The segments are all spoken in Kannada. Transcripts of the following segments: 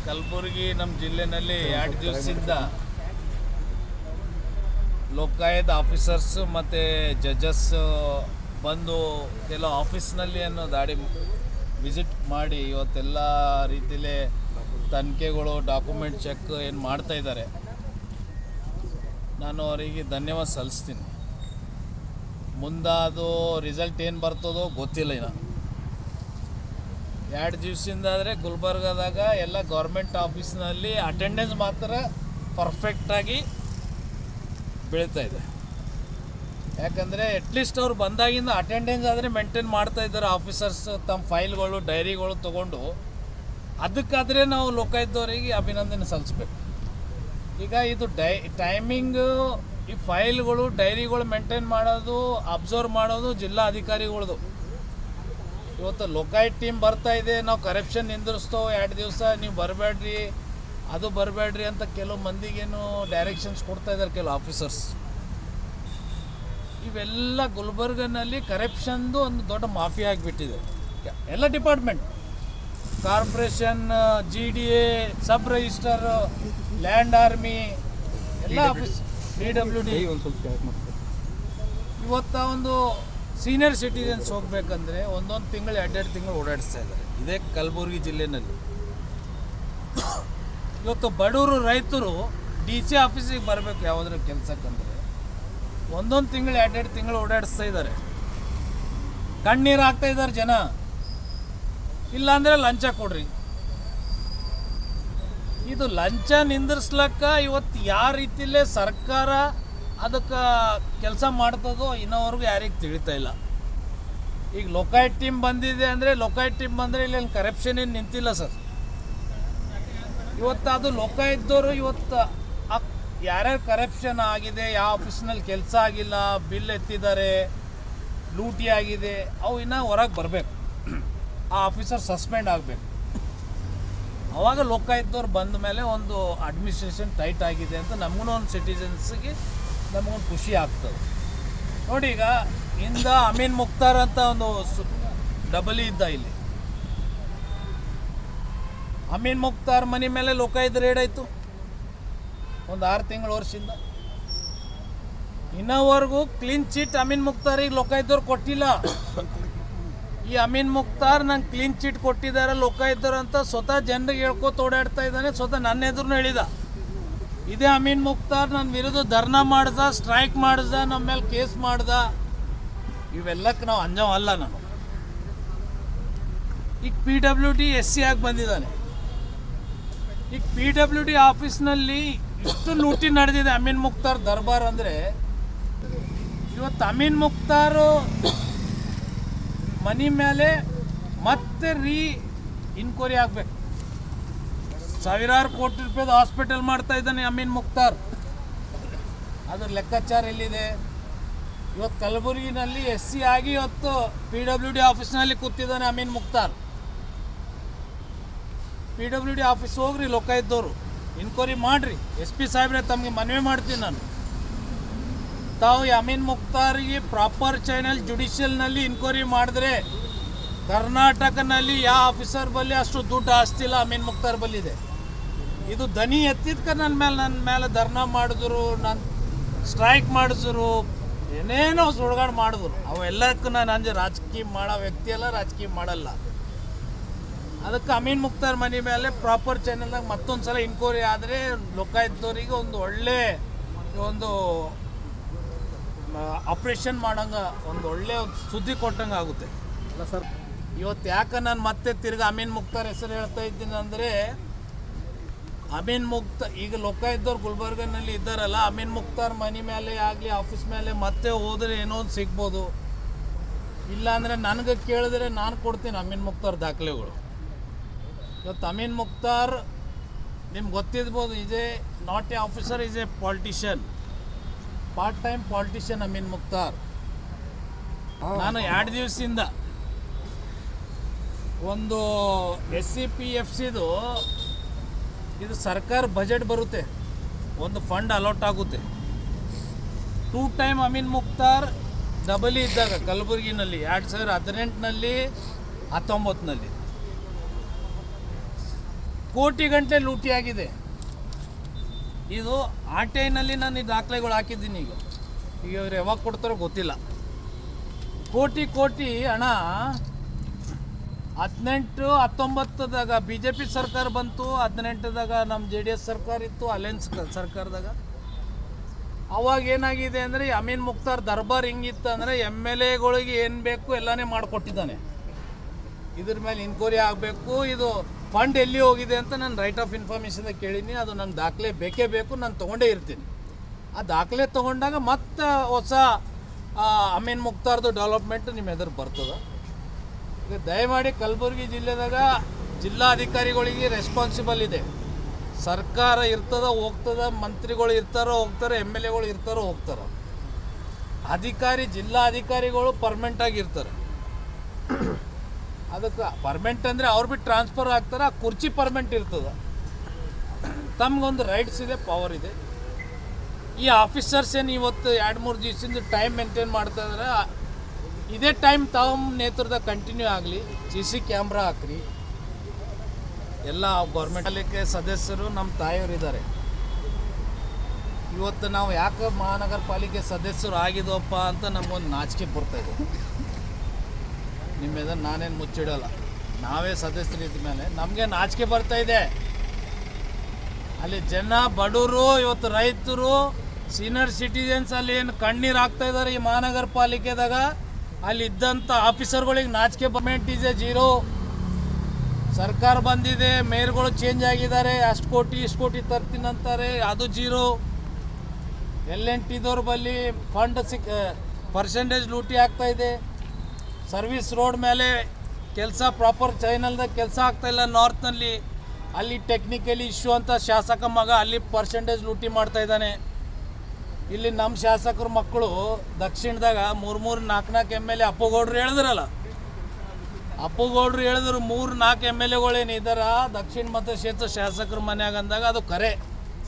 ಕಲಬುರಗಿ ನಮ್ಮ ಜಿಲ್ಲೆನಲ್ಲಿ 2 ದಿವಸದಿಂದ ಲೋಕಾಯುಕ್ತ ಆಫೀಸರ್ಸ್ ಮತ್ತು ಜಡ್ಜಸ್ ಬಂದು ಕೆಲವು ಆಫೀಸ್ನಲ್ಲಿ ಅನ್ನೋ ದಾಡಿ ವಿಸಿಟ್ ಮಾಡಿ ಇವತ್ತೆಲ್ಲ ರೀತಿಯಲ್ಲೇ ತನಿಖೆಗಳು ಡಾಕ್ಯುಮೆಂಟ್ ಚೆಕ್ ಏನು ಮಾಡ್ತಾಯಿದ್ದಾರೆ. ನಾನು ಅವರಿಗೆ ಧನ್ಯವಾದ ಸಲ್ಲಿಸ್ತೀನಿ. ಮುಂದೆ ಅದು ರಿಸಲ್ಟ್ ಏನು ಬರ್ತದೋ ಗೊತ್ತಿಲ್ಲ. ಇನ್ನು 2 ದಿವಸದಿಂದ ಆದರೆ ಗುಲ್ಬರ್ಗದಾಗ ಎಲ್ಲ ಗೌರ್ಮೆಂಟ್ ಆಫೀಸ್ನಲ್ಲಿ ಅಟೆಂಡೆನ್ಸ್ ಮಾತ್ರ ಪರ್ಫೆಕ್ಟಾಗಿ ಬೀಳ್ತಾ ಇದೆ. ಯಾಕಂದರೆ ಅಟ್ಲೀಸ್ಟ್ ಅವ್ರು ಬಂದಾಗಿಂದ ಅಟೆಂಡೆನ್ಸ್ ಆದರೆ ಮೇಂಟೈನ್ ಮಾಡ್ತಾಯಿದ್ದಾರೆ ಆಫೀಸರ್ಸ್. ತಮ್ಮ ಫೈಲ್ಗಳು ಡೈರಿಗಳು ತೊಗೊಂಡು ಅದಕ್ಕಾದರೆ ನಾವು ಲೋಕಾಯುಕ್ತವರಿಗೆ ಅಭಿನಂದನೆ ಸಲ್ಲಿಸ್ಬೇಕು. ಈಗ ಇದು ಟೈಮಿಂಗು, ಈ ಫೈಲ್ಗಳು ಡೈರಿಗಳು ಮೇಂಟೈನ್ ಮಾಡೋದು, ಅಬ್ಸರ್ವ್ ಮಾಡೋದು ಜಿಲ್ಲಾ ಅಧಿಕಾರಿಗಳದು. ಇವತ್ತು ಲೋಕಾಯುಕ್ತ ಟೀಮ್ ಬರ್ತಾಯಿದೆ, ನಾವು ಕರಪ್ಷನ್ ನಿಂದಿರಿಸ್ತೋ 2 ದಿವಸ ನೀವು ಬರಬೇಡ್ರಿ, ಅದು ಬರಬೇಡ್ರಿ ಅಂತ ಕೆಲವು ಮಂದಿಗೇನು ಡೈರೆಕ್ಷನ್ಸ್ ಕೊಡ್ತಾಯಿದ್ದಾರೆ ಕೆಲವು ಆಫೀಸರ್ಸ್. ಇವೆಲ್ಲ ಗುಲ್ಬರ್ಗನಲ್ಲಿ ಕರಪ್ಷನ್ದು ಒಂದು ದೊಡ್ಡ ಮಾಫಿಯಾ ಆಗಿಬಿಟ್ಟಿದೆ. ಎಲ್ಲ department, corporation, GDA, sub register, land army, ಎಲ್ಲ ಆಫೀಸ್, PWD. ಇವತ್ತು ಒಂದು ಸೀನಿಯರ್ ಸಿಟಿಜನ್ಸ್ ಹೋಗ್ಬೇಕಂದ್ರೆ ಒಂದೊಂದು ತಿಂಗಳು 2 ತಿಂಗಳು ಓಡಾಡಿಸ್ತಾ ಇದ್ದಾರೆ ಇದೇ ಕಲಬುರಗಿ ಜಿಲ್ಲೆಯಲ್ಲಿ. ಇವತ್ತು ಬಡವರು ರೈತರು DC ಆಫೀಸಿಗೆ ಬರಬೇಕು ಯಾವುದ್ರ ಕೆಲಸಕ್ಕಂದರೆ ಒಂದೊಂದು ತಿಂಗಳು 2 ತಿಂಗಳು ಓಡಾಡಿಸ್ತಾ ಇದ್ದಾರೆ. ಕಣ್ಣೀರು ಹಾಕ್ತಾ ಇದ್ದಾರೆ ಜನ. ಇಲ್ಲಾಂದರೆ ಲಂಚ ಕೊಡ್ರಿ. ಇದು ಲಂಚ ನಿಂದಿರ್ಸ್ಲಕ್ಕ ಇವತ್ತು ಯಾವ ರೀತಿಯಲ್ಲೇ ಸರ್ಕಾರ ಅದಕ್ಕೆ ಕೆಲಸ ಮಾಡ್ತದೋ ಇನ್ನೋವರೆಗೂ ಯಾರಿಗೆ ತಿಳಿತಾ ಇಲ್ಲ. ಈಗ ಲೋಕಾಯುಕ್ತ ಟೀಮ್ ಬಂದಿದೆ ಅಂದರೆ ಲೋಕಾಯುಕ್ತ ಟೀಮ್ ಬಂದರೆ ಇಲ್ಲಿ ಕರಪ್ಷನ್ ಏನು ನಿಂತಿಲ್ಲ ಸರ್. ಇವತ್ತು ಅದು ಲೋಕಾಯುಕ್ತದವರು ಇವತ್ತು ಯಾರ್ಯಾರು ಕರಪ್ಷನ್ ಆಗಿದೆ, ಯಾವ ಆಫೀಸ್ನಲ್ಲಿ ಕೆಲಸ ಆಗಿಲ್ಲ, ಬಿಲ್ ಎತ್ತಿದ್ದಾರೆ, ಲೂಟಿ ಆಗಿದೆ, ಅವು ಇನ್ನೂ ಹೊರಗೆ ಬರಬೇಕು. ಆ ಆಫೀಸರ್ ಸಸ್ಪೆಂಡ್ ಆಗಬೇಕು. ಆವಾಗ ಲೋಕಾಯುಕ್ತವ್ರು ಬಂದ ಮೇಲೆ ಒಂದು ಅಡ್ಮಿನಿಸ್ಟ್ರೇಷನ್ ಟೈಟ್ ಆಗಿದೆ ಅಂತ ನಮಗೂ ಒಂದು ಸಿಟಿಜನ್ಸ್ಗೆ ನಮಗೊಂದು ಖುಷಿ ಆಗ್ತದೆ. ನೋಡಿ, ಈಗ ಇಂದ ಅಮೀನ್ ಮುಕ್ತಾರ್ ಅಂತ ಒಂದು ಡಬಲಿ ಇದ್ದ ಇಲ್ಲಿ. ಅಮೀನ್ ಮುಕ್ತಾರ್ ಮನೆ ಮೇಲೆ ಲೋಕಾಯುಕ್ತ ರೇಡ್ ಆಯಿತು ಒಂದು 6 ತಿಂಗಳ ವರ್ಷದಿಂದ. ಇನ್ನೋವರೆಗೂ ಕ್ಲೀನ್ ಚಿಟ್ ಅಮೀನ್ ಮುಕ್ತಾರಿಗೆ ಲೋಕಾಯುಕ್ತವ್ರು ಕೊಟ್ಟಿಲ್ಲ. ಈ ಅಮೀನ್ ಮುಕ್ತಾರ್ ನಂಗೆ ಕ್ಲೀನ್ ಚಿಟ್ ಕೊಟ್ಟಿದ್ದಾರೆ ಲೋಕಾಯುಕ್ತರು ಅಂತ ಸ್ವತಃ ಜನರಿಗೆ ಹೇಳ್ಕೊತ ಓಡಾಡ್ತಾ ಇದ್ದಾನೆ. ಸ್ವತಃ ನನ್ನ ಎದುರು ಹೇಳಿದ. ಇದೇ ಅಮೀನ್ ಮುಕ್ತಾರ್ ನನ್ನ ವಿರುದ್ಧ ಧರ್ನಾ ಮಾಡ್ದ, ಸ್ಟ್ರೈಕ್ ಮಾಡ್ದ, ನಮ್ಮ ಮೇಲೆ ಕೇಸ್ ಮಾಡ್ದ. ಇವೆಲ್ಲಕ್ಕೆ ನಾವು ಅಂಜವಲ್ಲ. ನಾನು ಈಗ PWD SC ಆಗಿ ಬಂದಿದ್ದಾನೆ. ಈಗ PWD ಆಫೀಸ್ನಲ್ಲಿ ಇಷ್ಟು ಲೂಟಿ ನಡೆದಿದೆ ಅಮೀನ್ ಮುಕ್ತಾರ್ ದರ್ಬಾರ್ ಅಂದರೆ. ಇವತ್ತು ಅಮೀನ್ ಮುಕ್ತಾರು ಮನಿ ಮೇಲೆ ಮತ್ತೆ ಇನ್ಕ್ವೈರಿ ಆಗಬೇಕು. ಸಾವಿರಾರು ಕೋಟಿ ರೂಪಾಯಿದು ಹಾಸ್ಪಿಟಲ್ ಮಾಡ್ತಾ ಇದ್ದಾನೆ ಅಮೀನ್ ಮುಕ್ತಾರ್. ಅದ್ರ ಲೆಕ್ಕಾಚಾರ ಎಲ್ಲಿದೆ? ಇವತ್ತು ಕಲಬುರಗಿನಲ್ಲಿ SC ಆಗಿ ಇವತ್ತು PWD ಆಫೀಸ್ನಲ್ಲಿ ಕೂತಿದ್ದಾನೆ ಅಮೀನ್ ಮುಕ್ತಾರ್. PWD ಆಫೀಸ್ ಹೋಗ್ರಿ, ಲೋಕಾಯುಕ್ತದವರು ಇನ್ಕ್ವೈರಿ ಮಾಡಿರಿ. SP ಸಾಹೇಬ್ರೆ ತಮಗೆ ಮನವಿ ಮಾಡ್ತೀನಿ ನಾನು. ತಾವು ಅಮೀನ್ ಮುಕ್ತಾರಿಗೆ ಪ್ರಾಪರ್ ಚಾನೆಲ್ ಜುಡಿಷಿಯಲ್ನಲ್ಲಿ ಇನ್ಕ್ವೈರಿ ಮಾಡಿದ್ರೆ ಕರ್ನಾಟಕನಲ್ಲಿ ಯಾವ ಆಫೀಸರ್ ಬಲ್ಲಿ ಅಷ್ಟು ದುಡ್ಡು ಆಸ್ತಿಲ್ಲ, ಅಮೀನ್ ಮುಕ್ತಾರ್ ಬಲ್ಲಿದೆ. ಇದು ದನಿ ಎತ್ತಿದ್ಕ ನನ್ನ ಮೇಲೆ ಧರ್ನಾ ಮಾಡಿದ್ರು, ನಾನು ಸ್ಟ್ರೈಕ್ ಮಾಡಿದ್ರು, ಏನೇನೋ ಸುಡುಗಾಡು ಮಾಡಿದ್ರು. ಅವೆಲ್ಲಕ್ಕೂ ನಾನು ಅಂಜೆ ರಾಜಕೀಯ ಮಾಡೋ ವ್ಯಕ್ತಿ ಅಲ್ಲ, ರಾಜಕೀಯ ಮಾಡಲ್ಲ. ಅದಕ್ಕೆ ಅಮೀನ್ ಮುಕ್ತಾರ್ ಮನೆ ಮೇಲೆ ಪ್ರಾಪರ್ ಚಾನೆಲ್ನಾಗ ಮತ್ತೊಂದು ಸಲ ಇನ್ಕ್ವೈರಿ ಆದರೆ ಲೋಕಾಯುಕ್ತವರಿಗೆ ಒಂದು ಒಳ್ಳೆ ಒಂದು ಆಪ್ರೇಷನ್ ಮಾಡಂಗೆ ಒಂದು ಒಳ್ಳೆ ಸುದ್ದಿ ಕೊಟ್ಟಂಗೆ ಆಗುತ್ತೆ. ಅಲ್ಲ ಸರ್, ಇವತ್ತು ಯಾಕೆ ನಾನು ಮತ್ತೆ ತಿರ್ಗಿ ಅಮೀನ್ ಮುಕ್ತಾರ್ ಹೆಸರು ಹೇಳ್ತಾ ಇದ್ದೀನಿ ಅಂದರೆ, ಅಮೀನ್ ಈಗ ಲೋಕಾಯುಕ್ತವ್ರು ಗುಲ್ಬರ್ಗನಲ್ಲಿ ಇದ್ದಾರಲ್ಲ, ಅಮೀನ್ ಮುಕ್ತಾರ್ ಮನೆ ಮೇಲೆ ಆಗಲಿ ಆಫೀಸ್ ಮೇಲೆ ಮತ್ತೆ ಹೋದರೆ ಏನೋ ಒಂದು ಸಿಗ್ಬೋದು. ಇಲ್ಲಾಂದರೆ ನನಗೆ ಕೇಳಿದ್ರೆ ನಾನು ಕೊಡ್ತೀನಿ ಅಮೀನ್ ಮುಕ್ತಾರ್ ದಾಖಲೆಗಳು. ಇವತ್ತು ಅಮೀನ್ ಮುಕ್ತಾರ್ ನಿಮ್ಗೆ ಗೊತ್ತಿರ್ಬೋದು, is A not A officer, is A politician, part time politician Amin Mukhtar. ನಾನು 2 ದಿವಸದಿಂದ ಒಂದು SCPFCದು ಇದು ಸರ್ಕಾರ ಬಜೆಟ್ ಬರುತ್ತೆ, ಒಂದು ಫಂಡ್ ಅಲಾಟ್ ಆಗುತ್ತೆ. 2 ಟೈಮ್ ಅಮೀನ್ ಮುಕ್ತಾರ್ ಡಬಲಿ ಇದ್ದಾಗ ಕಲಬುರಗಿನಲ್ಲಿ 2018ನಲ್ಲಿ 19ನಲ್ಲಿ ಕೋಟಿ ಗಂಟೆ ಲೂಟಿಯಾಗಿದೆ. ಇದು ಆರ್ ಟಿ ಐನಲ್ಲಿ ನಾನು ಈ ದಾಖಲೆಗಳು ಹಾಕಿದ್ದೀನಿ. ಈಗ ಇವ್ರು ಯಾವಾಗ ಕೊಡ್ತಾರೋ ಗೊತ್ತಿಲ್ಲ. ಕೋಟಿ ಹಣ 18-19ದಾಗ ಬಿ ಜೆ ಪಿ ಸರ್ಕಾರ ಬಂತು, 18ದಾಗ ನಮ್ಮ JDS ಸರ್ಕಾರ ಇತ್ತು, ಅಲಯನ್ಸ್ ಸರ್ಕಾರದಾಗ. ಅವಾಗ ಏನಾಗಿದೆ ಅಂದರೆ ಅಮೀನ್ ಮುಖ್ತಾರ್ ದರ್ಬಾರ್ ಹಿಂಗಿತ್ತು ಅಂದರೆ MLAಗಳಿಗೆ ಏನು ಬೇಕು ಎಲ್ಲನೇ ಮಾಡಿಕೊಟ್ಟಿದ್ದಾನೆ. ಇದ್ರ ಮೇಲೆ ಇನ್ಕ್ವೈರಿ ಆಗಬೇಕು, ಇದು ಫಂಡ್ ಎಲ್ಲಿ ಹೋಗಿದೆ ಅಂತ ನಾನು ರೈಟ್ ಆಫ್ ಇನ್ಫಾರ್ಮೇಷನ್ದಾಗ ಕೇಳೀನಿ. ಅದು ನಂಗೆ ದಾಖಲೆ ಬೇಕೇ ಬೇಕು, ನಾನು ತೊಗೊಂಡೇ ಇರ್ತೀನಿ. ಆ ದಾಖಲೆ ತೊಗೊಂಡಾಗ ಮತ್ತೆ ಹೊಸ ಅಮೀನ್ ಮುಖ್ತಾರ್ದು ಡೆವಲಪ್ಮೆಂಟ್ ನಿಮ್ಮ ಎದುರು ಬರ್ತದೆ. ಈಗ ದಯಮಾಡಿ ಕಲಬುರಗಿ ಜಿಲ್ಲೆದಾಗ ಜಿಲ್ಲಾಧಿಕಾರಿಗಳಿಗೆ ರೆಸ್ಪಾನ್ಸಿಬಲ್ ಇದೆ. ಸರ್ಕಾರ ಇರ್ತದ ಹೋಗ್ತದ, ಮಂತ್ರಿಗಳು ಇರ್ತಾರೋ ಹೋಗ್ತಾರೆ, MLAಗಳು ಇರ್ತಾರೋ ಹೋಗ್ತಾರೆ. ಜಿಲ್ಲಾಧಿಕಾರಿಗಳು ಪರ್ಮನೆಂಟಾಗಿ ಇರ್ತಾರೆ. ಅದಕ್ಕೆ ಪರ್ಮನೆಂಟ್ ಅಂದರೆ ಅವ್ರು ಬಿಟ್ಟು ಟ್ರಾನ್ಸ್ಫರ್ ಆಗ್ತಾರೆ, ಆ ಕುರ್ಚಿ ಪರ್ಮನೆಂಟ್ ಇರ್ತದೆ. ತಮಗೊಂದು ರೈಟ್ಸ್ ಇದೆ, ಪವರ್ ಇದೆ. ಈ ಆಫೀಸರ್ಸ್ ಏನು ಇವತ್ತು 2-3 ದಿವಸದಿಂದ ಟೈಮ್ ಮೇಂಟೈನ್ ಮಾಡ್ತಾ ಇದ್ದಾರೆ. ಇದೇ ಟೈಮ್ ತಮ್ಮ ನೇತೃತ್ವದಾಗ ಕಂಟಿನ್ಯೂ ಆಗಲಿ. CC ಕ್ಯಾಮ್ರಾ ಹಾಕ್ರಿ. ಎಲ್ಲ ಗೌರ್ಮೆಂಟ್ ಪಾಲಿಕೆ ಸದಸ್ಯರು ನಮ್ಮ ತಾಯಿಯವರಿದ್ದಾರೆ. ಇವತ್ತು ನಾವು ಯಾಕೆ ಮಹಾನಗರ ಪಾಲಿಕೆ ಸದಸ್ಯರು ಆಗಿದ್ವಪ್ಪ ಅಂತ ನಮಗೊಂದು ನಾಚಿಕೆ ಬರ್ತಾಯಿದೆ. ನಿಮ್ಮ ನಾನೇನು ಮುಚ್ಚಿಡಲ್ಲ, ನಾವೇ ಸದಸ್ಯರಿದ್ದ ಮೇಲೆ ನಮಗೆ ನಾಚಿಕೆ ಬರ್ತಾಯಿದೆ. ಅಲ್ಲಿ ಜನ ಬಡವರು, ಇವತ್ತು ರೈತರು, ಸೀನಿಯರ್ ಸಿಟಿಜನ್ಸ್ ಅಲ್ಲಿ ಏನು ಕಣ್ಣೀರು ಹಾಕ್ತಾ ಇದ್ದಾರೆ ಈ ಮಹಾನಗರ ಪಾಲಿಕೆದಾಗ. ಅಲ್ಲಿ ಇದ್ದಂಥ ಆಫೀಸರ್ಗಳಿಗೆ ನಾಚಿಕೆ. ಪೇಮೆಂಟ್ ಇದೆ 0. ಸರ್ಕಾರ ಬಂದಿದೆ, ಮೇಯರ್ಗಳು ಚೇಂಜ್ ಆಗಿದ್ದಾರೆ, ಅಷ್ಟು ಕೋಟಿ ಇಷ್ಟು ಕೋಟಿ ತರ್ತೀನಿ ಅಂತಾರೆ, ಅದು 0. L&Tದವ್ರ ಬಳಿ ಫಂಡ್ ಪರ್ಸೆಂಟೇಜ್ ಲೂಟಿ ಆಗ್ತಾಯಿದೆ. ಸರ್ವಿಸ್ ರೋಡ್ ಮೇಲೆ ಕೆಲಸ ಪ್ರಾಪರ್ ಚಾನಲ್ದಾಗ ಕೆಲಸ ಆಗ್ತಾಯಿಲ್ಲ ನಾರ್ತ್ನಲ್ಲಿ. ಅಲ್ಲಿ ಟೆಕ್ನಿಕಲಿ ಇಶ್ಯೂ ಅಂತ ಶಾಸಕ ಮಗ ಅಲ್ಲಿ ಪರ್ಸೆಂಟೇಜ್ ಲೂಟಿ ಮಾಡ್ತಾಯಿದ್ದಾನೆ. ಇಲ್ಲಿ ನಮ್ಮ ಶಾಸಕರ ಮಕ್ಕಳು ದಕ್ಷಿಣದಾಗ 3-4 MLA ಅಪ್ಪುಗೌಡ್ರು ಹೇಳಿದ್ರಲ್ಲ, ಅಪ್ಪುಗೌಡ್ರು ಹೇಳಿದ್ರು 3-4 MLAಗಳೇನಿದ್ದಾರ ದಕ್ಷಿಣ ಮತಕ್ಷೇತ್ರ ಶಾಸಕರ ಮನ್ಯಾಗ ಅಂದಾಗ ಅದು ಕರೆ.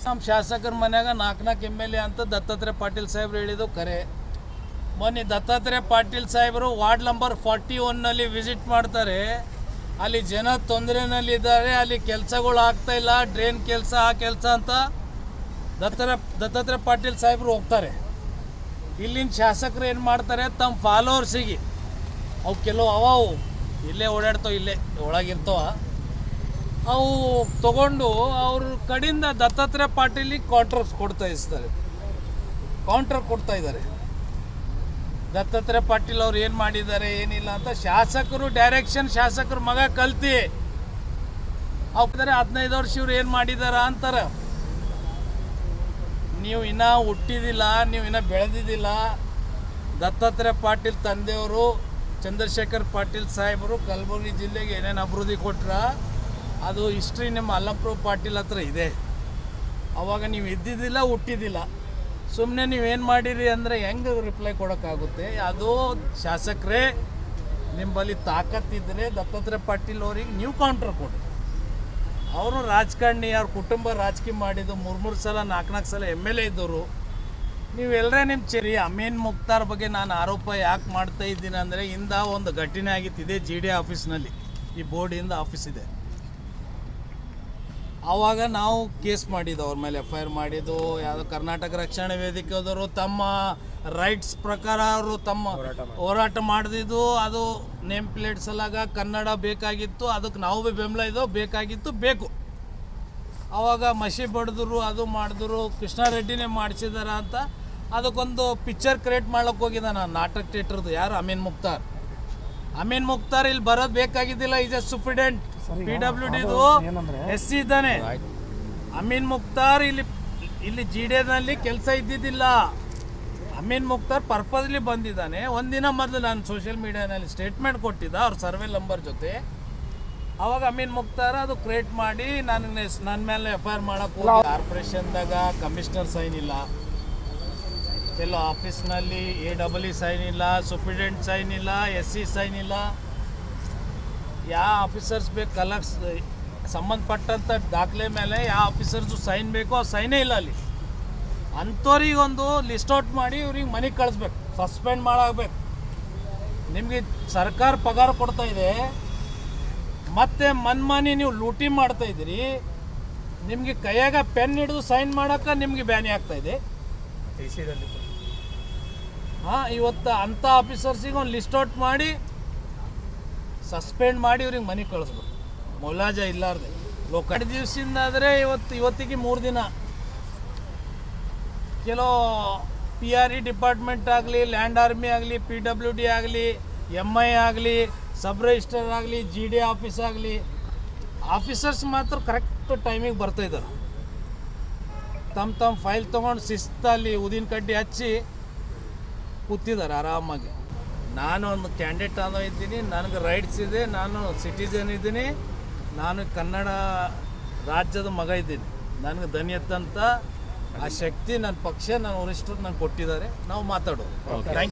ನಮ್ಮ ಶಾಸಕರ ಮನ್ಯಾಗ 4 MLA ಅಂತ ದತ್ತಾತ್ರೇಯ ಪಾಟೀಲ್ ಸಾಹೇಬ್ರು ಹೇಳಿದ್ದು ಕರೆ. ಮೊನ್ನೆ ದತ್ತಾತ್ರೇಯ ಪಾಟೀಲ್ ಸಾಹೇಬರು ವಾರ್ಡ್ ನಂಬರ್ 41ನಲ್ಲಿ ವಿಸಿಟ್ ಮಾಡ್ತಾರೆ. ಅಲ್ಲಿ ಜನ ತೊಂದರೆನಲ್ಲಿದ್ದಾರೆ, ಅಲ್ಲಿ ಕೆಲಸಗಳು ಆಗ್ತಾಯಿಲ್ಲ, ಡ್ರೈನ್ ಕೆಲಸ ಆ ಕೆಲಸ ಅಂತ ದತ್ತಾತ್ರೇಯ ಪಾಟೀಲ್ ಸಾಹೇಬರು ಹೋಗ್ತಾರೆ. ಇಲ್ಲಿನ ಶಾಸಕರು ಏನು ಮಾಡ್ತಾರೆ, ತಮ್ಮ ಫಾಲೋವರ್ಸಿಗೆ ಅವು ಕೆಲವು ಅವು ಇಲ್ಲೇ ಓಡಾಡ್ತಾವೆ, ಇಲ್ಲೇ ಒಳಗಿರ್ತಾವ, ಅವು ತಗೊಂಡು ಅವ್ರ ಕಡೆಯಿಂದ ದತ್ತಾತ್ರೇಯ ಪಾಟೀಲಿಗೆ ಕಾಂಟ್ರಾಕ್ಟ್ ಕೊಡ್ತಾ ಇದ್ದಾರೆ. ದತ್ತಾತ್ರೇಯ ಪಾಟೀಲ್ ಅವ್ರು ಏನು ಮಾಡಿದ್ದಾರೆ ಏನಿಲ್ಲ ಅಂತ ಶಾಸಕರು ಡೈರೆಕ್ಷನ್, ಶಾಸಕರ ಮಗ ಕಲ್ತಿ ಅವ್ತಾರೆ 15 ವರ್ಷ ಇವ್ರು ಏನು ಮಾಡಿದಾರ ಅಂತಾರೆ. ನೀವು ಇನ್ನೂ ಹುಟ್ಟಿದಿಲ್ಲ, ನೀವು ಇನ್ನೂ ಬೆಳೆದಿದ್ದಿಲ್ಲ. ದತ್ತಾತ್ರೇಯ ಪಾಟೀಲ್ ತಂದೆಯವರು ಚಂದ್ರಶೇಖರ್ ಪಾಟೀಲ್ ಸಾಹೇಬರು ಕಲಬುರಗಿ ಜಿಲ್ಲೆಗೆ ಏನೇನು ಅಭಿವೃದ್ಧಿ ಕೊಟ್ರ ಅದು ಹಿಸ್ಟ್ರಿ ನಿಮ್ಮ ಅಲ್ಲಂಪ್ರಭು ಪಾಟೀಲ್ ಹತ್ರ ಇದೆ. ಅವಾಗ ನೀವು ಇದ್ದಿದ್ದಿಲ್ಲ, ಹುಟ್ಟಿದ್ದಿಲ್ಲ. ಸುಮ್ಮನೆ ನೀವೇನು ಮಾಡಿರಿ ಅಂದರೆ ಹೆಂಗೆ ರಿಪ್ಲೈ ಕೊಡೋಕ್ಕಾಗುತ್ತೆ? ಅದು ಶಾಸಕರೇ ನಿಮ್ಮಲ್ಲಿ ತಾಕತ್ತಿದ್ದರೆ ದತ್ತಾತ್ರೇಯ ಪಾಟೀಲ್ ಅವರಿಗೆ ನೀವು ಕೌಂಟ್ರ್ ಕೊಡಿ. ಅವರು ರಾಜಕಾರಣಿ, ಅವ್ರ ಕುಟುಂಬ ರಾಜಕೀಯ ಮಾಡಿದ್ದು 3 ಸಲ 4 ಸಲ MLA ಇದ್ದವರು. ನೀವೆಲ್ಲರೇ ನಿಮ್ಮ ಅಮೀನ್ ಮುಖ್ತಾರ್ ಬಗ್ಗೆ ನಾನು ಆರೋಪ ಯಾಕೆ ಮಾಡ್ತಾ ಇದ್ದೀನಿ ಅಂದರೆ ಇಂದ ಒಂದು ಘಟನೆ ಆಗಿತ್ತಿದೆ GD ಆಫೀಸ್ನಲ್ಲಿ. ಈ ಬೋರ್ಡಿಂದ ಆಫೀಸ್ ಇದೆ. ಆವಾಗ ನಾವು ಕೇಸ್ ಮಾಡಿದ್ದು, ಅವ್ರ ಮೇಲೆ FIR ಮಾಡಿದ್ದು. ಯಾವುದೋ ಕರ್ನಾಟಕ ರಕ್ಷಣಾ ವೇದಿಕೆದವರು ತಮ್ಮ ರೈಟ್ಸ್ ಪ್ರಕಾರ ಅವರು ತಮ್ಮ ಹೋರಾಟ ಮಾಡಿದ್ದು. ಅದು ನೇಮ್ ಪ್ಲೇಟ್ ಸಲಾಗ ಕನ್ನಡ ಬೇಕಾಗಿತ್ತು, ಅದಕ್ಕೆ ನಾವು ಬೆಂಬಲ ಇದ್ದೋ ಬೇಕಾಗಿತ್ತು, ಬೇಕು. ಆವಾಗ ಮಸಿ ಬಡಿದ್ರು, ಅದು ಮಾಡಿದ್ರು, ಕೃಷ್ಣಾರೆಡ್ಡಿನೇ ಮಾಡಿಸಿದಾರ ಅಂತ ಅದಕ್ಕೊಂದು ಪಿಕ್ಚರ್ ಕ್ರಿಯೇಟ್ ಮಾಡ್ಲಿಕ್ಕೆ ಹೋಗಿದ್ದಾನೆ ನಾಟಕ ಥಿಯೇಟ್ರದ್ದು. ಯಾರು? ಅಮೀನ್ ಮುಖ್ತಾರ್ ಇಲ್ಲಿ ಬರೋದು ಬೇಕಾಗಿದ್ದಿಲ್ಲ. ಈಸ್ ಎ ಸ್ಟೂಡೆಂಟ್, PWDದು SC ಇದ್ದಾನೆ. ಅಮೀನ್ ಮುಖ್ತಾರ್ ಇಲ್ಲಿ GDನಲ್ಲಿ ಕೆಲಸ ಇದ್ದಿದ್ದಿಲ್ಲ. ಅಮೀನ್ ಮುಖ್ತಾರ್ ಪರ್ಪಸ್ಲಿ ಬಂದಿದ್ದಾನೆ. ಒಂದಿನ ಮೊದಲು ನಾನು ಸೋಷಿಯಲ್ ಮೀಡಿಯಾನಲ್ಲಿ ಸ್ಟೇಟ್ಮೆಂಟ್ ಕೊಟ್ಟಿದ್ದ ಅವ್ರ ಸರ್ವೆ ನಂಬರ್ ಜೊತೆ. ಆವಾಗ ಅಮೀನ್ ಮುಖ್ತಾರ್ ಅದು ಕ್ರಿಯೇಟ್ ಮಾಡಿ ನನ್ನ ಮೇಲೆ FIR ಮಾಡೋಕ್ಕೆ ಹೋಗಿ ಕಾರ್ಪೊರೇಷನ್ದಾಗ ಕಮಿಷನರ್ ಸೈನ್ ಇಲ್ಲ, ಕೆಲವು ಆಫೀಸ್ನಲ್ಲಿ AEE ಸೈನ್ ಇಲ್ಲ, ಸೂಪ್ರಿಡೆಂಟ್ ಸೈನ್ ಇಲ್ಲ, SC ಸೈನ್ ಇಲ್ಲ. ಯಾವ ಆಫೀಸರ್ಸ್ ಬೇಕು ಕಲರ್ಸ್ ಸಂಬಂಧಪಟ್ಟಂಥ ದಾಖಲೆ ಮೇಲೆ ಯಾವ ಆಫೀಸರ್ಸು ಸೈನ್ ಬೇಕೋ ಆ ಸೈನೇ ಇಲ್ಲ ಅಲ್ಲಿ. ಅಂಥವ್ರಿಗೊಂದು ಲಿಸ್ಟ್ ಔಟ್ ಮಾಡಿ ಇವ್ರಿಗೆ ಮನೆಗೆ ಕಳಿಸ್ಬೇಕು, ಸಸ್ಪೆಂಡ್ ಮಾಡಬೇಕು. ನಿಮಗೆ ಸರ್ಕಾರ ಪಗಾರ ಕೊಡ್ತಾ ಇದೆ, ಮತ್ತೆ ಮನ್ಮಾನಿ ನೀವು ಲೂಟಿ ಮಾಡ್ತಾ ಇದ್ದೀರಿ. ನಿಮಗೆ ಕೈಯಾಗ ಪೆನ್ ಹಿಡಿದು ಸೈನ್ ಮಾಡೋಕೆ ನಿಮಗೆ ಬ್ಯಾನಿ ಆಗ್ತಾ ಇದೆ. ಹಾಂ, ಇವತ್ತು ಅಂಥ ಆಫೀಸರ್ಸಿಗೆ ಒಂದು ಲಿಸ್ಟ್ ಔಟ್ ಮಾಡಿ ಸಸ್ಪೆಂಡ್ ಮಾಡಿ ಇವ್ರಿಗೆ ಮನೆ ಕಳಿಸ್ಬೇಕು, ಮೊಲಾಜ ಇಲ್ಲಾರ್ದೆ. ಎರಡು ದಿವಸದಿಂದ ಆದರೆ ಇವತ್ತಿಗೆ 3 ದಿನ ಕೆಲವು PRE ಡಿಪಾರ್ಟ್ಮೆಂಟ್ ಆಗಲಿ, ಲ್ಯಾಂಡ್ ಆರ್ಮಿ ಆಗಲಿ, PWD ಆಗಲಿ, MI ಆಗಲಿ, ಸಬ್ ರಿಜಿಸ್ಟರ್ ಆಗಲಿ, GD ಆಫೀಸ್ ಆಗಲಿ, ಆಫೀಸರ್ಸ್ ಮಾತ್ರ ಕರೆಕ್ಟ್ ಟೈಮಿಗೆ ಬರ್ತಾಯಿದ್ದಾರೆ. ತಮ್ಮ ಫೈಲ್ ತೊಗೊಂಡು ಶಿಸ್ತಲ್ಲಿ ಉದಿನ ಕಡ್ಡಿ ಹಚ್ಚಿ ಕೂತಿದ್ದಾರೆ ಆರಾಮಾಗಿ. ನಾನು ಒಂದು ಕ್ಯಾಂಡಿಡೇಟ್ ಅನ್ನೋ ಇದ್ದೀನಿ, ನನಗೆ ರೈಟ್ಸ್ ಇದೆ, ನಾನು ಸಿಟಿಜನ್ ಇದ್ದೀನಿ, ನಾನು ಕನ್ನಡ ರಾಜ್ಯದ ಮಗ ಇದ್ದೀನಿ. ನನಗೆ ದನಿ ಎತ್ತಂತ ಆ ಶಕ್ತಿ ನನ್ನ ಪಕ್ಷ, ನನ್ನ ವರಿಷ್ಠರು ನಂಗೆ ಕೊಟ್ಟಿದ್ದಾರೆ. ನಾವು ಮಾತಾಡೋದು. Thank you.